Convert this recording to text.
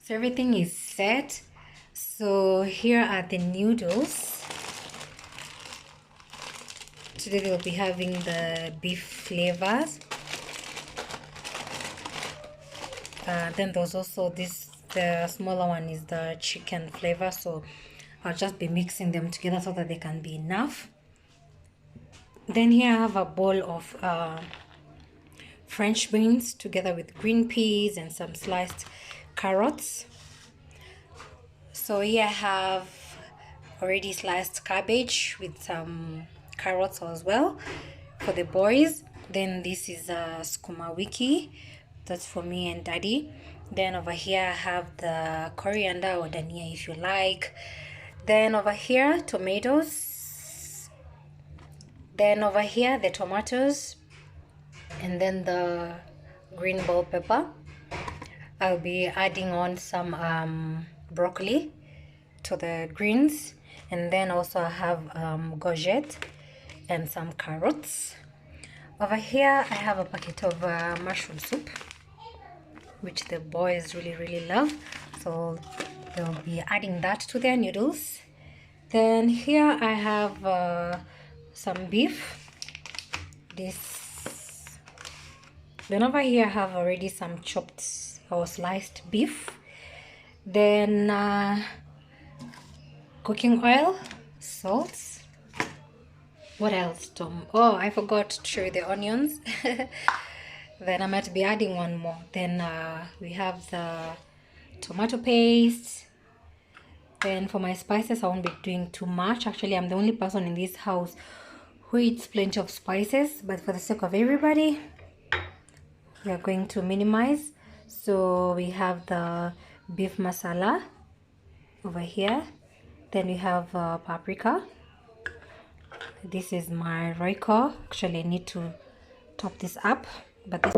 So everything is set. So here are the noodles. Today we'll be having the beef flavors. Then there's also this, the smaller one is the chicken flavor. So I'll just be mixing them together so that they can be enough. Then here I have a bowl of French beans together with green peas and some sliced carrots. So here I have already sliced cabbage with some carrots as well for the boys. Then this is a skuma wiki, that's for me and daddy. Then over here I have the coriander or dania if you like. Then over here tomatoes. Then over here the tomatoes, and then the green bell pepper. I'll be adding on some broccoli to the greens, and then also I have courgette and some carrots. Over here I have a packet of mushroom soup, which the boys really love, so they'll be adding that to their noodles. Then here I have some beef. Then over here I have already some chopped or sliced beef. Then cooking oil, salt. What else, Tom? Oh, I forgot to show you the onions. Then I might be adding one more. Then we have the tomato paste. Then for my spices, I won't be doing too much. Actually, I'm the only person in this house who eats plenty of spices, but for the sake of everybody, we are going to minimize. So we have the beef masala over here. Then we have paprika. This is my royco. Actually, I need to top this up, but this